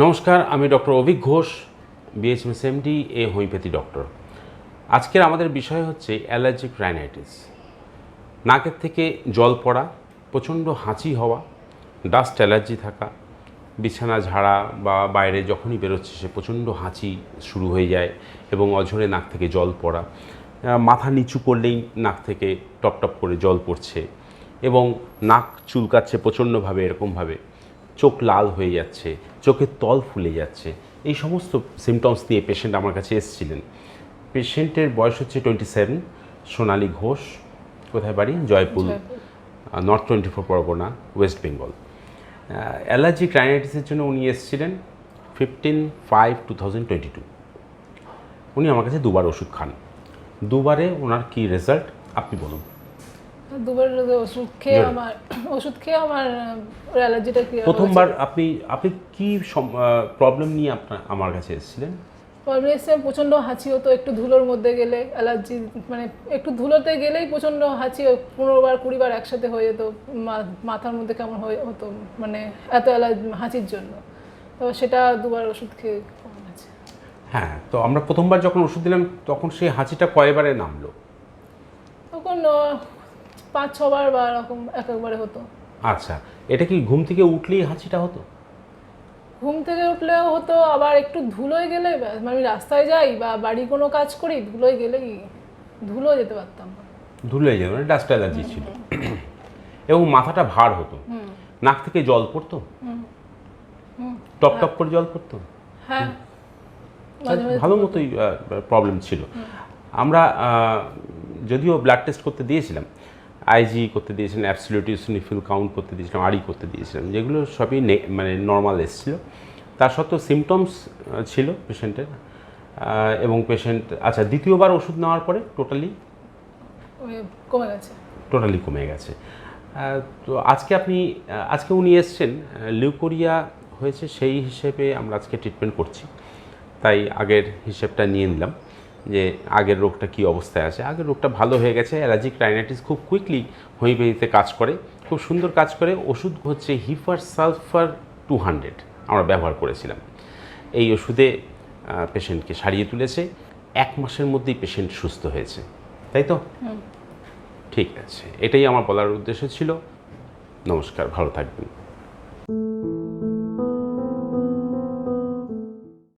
নমস্কার, আমি doctor Abhik Ghosh, BHMS MD এ হোমিওপ্যাথি ডক্টর। আজকের আমাদের বিষয় হচ্ছে অ্যালার্জিক রাইনাইটিস। নাকের থেকে জল পড়া, প্রচণ্ড হাঁচি হওয়া, ডাস্ট অ্যালার্জি থাকা, বিছানা ঝাড়া বা বাইরে যখনই বেরোচ্ছে সে প্রচণ্ড হাঁচি শুরু হয়ে যায় এবং অঝরে নাক থেকে জল পড়া, মাথা নিচু করলেই নাক থেকে টপ টপ করে জল পড়ছে এবং নাক চুলকাচ্ছে প্রচণ্ডভাবে, এরকমভাবে চোখ লাল হয়ে যাচ্ছে, চোখের তল ফুলে যাচ্ছে, এই সমস্ত সিমটমস নিয়ে পেশেন্ট আমার কাছে এসেছিলেন। পেশেন্টের বয়স হচ্ছে 27, সোনালী ঘোষ, কোথায় বাড়ি? Jaipur, north 24 Pargana, west Bengal. Allergic রাইনাইটিসের জন্য উনি এসেছিলেন 15/5/2022। উনি আমার কাছে দুবার ওষুধ খান। দুবারে ওনার কী রেজাল্ট আপনি বলুন। দুবার ওষুধ খেয়ে আমার অ্যালার্জিটা ক্লিয়ার। প্রথমবার আপনি কি প্রবলেম নিয়ে আমার কাছে এসেছিলেন? প্রবলেম এসে প্রচণ্ড হাঁচি হতো, একটু ধুলোর মধ্যে গেলে অ্যালার্জি, মানে একটু ধুলোতে গেলেই প্রচণ্ড হাঁচি 15বার 20বার একসাথে হয়ে যেত, মাথার মধ্যে কেমন হতো, মানে এত হাঁচির জন্য। তো সেটা দুবার ওষুধ খেয়ে কমে গেছে। হ্যাঁ, তো আমরা প্রথমবার যখন ওষুধ দিলাম তখন সেই হাঁচিটা কয়বারে নামলো? তখন 5-6বার বা এরকম একবারে হতো। আচ্ছা, এটা কি ঘুম থেকে উঠলেই হাঁচিটা হতো? ঘুম থেকে উঠলেও হতো, আবার একটু ধুলোয় গেলে, আমি রাস্তায় যাই বা বাড়ি কোনো কাজ করি, ধুলোয় গেলেই ধুলো যেতে পারতাম না। ধুলোয় যেত, মানে ডাস্ট অ্যালার্জি ছিল। এবং মাথাটা ভার হতো, নাক থেকে জল পড়তো, টপ টপ করে জল পড়তো। হ্যাঁ, ভালো মতোই প্রবলেম ছিল। আমরা যদিও ব্লাড টেস্ট করতে দিয়েছিলাম, আইজি করতে দিয়েছিলাম, অ্যাবসলিউট ইওসিনোফিল কাউন্ট করতে দিয়েছিলাম, আরই করতে দিয়েছিলাম, যেগুলো সবই মানে নর্মাল এসেছিলো। তার সত্ত্বেও সিমটমস ছিল পেশেন্টের। এবং পেশেন্ট দ্বিতীয়বার ওষুধ নেওয়ার পরে টোটালি কমে গেছে। তো আজকে উনি এসছেন, লিউকোরিয়া হয়েছে, সেই হিসেবে আমরা আজকে ট্রিটমেন্ট করছি। তাই আগের হিসেবটা নিয়ে নিলাম যে আগের রোগটা কী অবস্থায় আছে। আগের রোগটা ভালো হয়ে গেছে। অ্যালার্জিক রাইনাইটিস খুব কুইকলি হোমিওপ্যাথিতে কাজ করে, খুব সুন্দর কাজ করে। ওষুধ হচ্ছে হিফার সালফার 200 আমরা ব্যবহার করেছিলাম। এই ওষুধে পেশেন্টকে সারিয়ে তুলেছে। 1 মাসের মধ্যেই পেশেন্ট সুস্থ হয়েছে, তাই তো? ঠিক আছে, এটাই আমার বলার উদ্দেশ্য ছিল। নমস্কার, ভালো থাকবেন।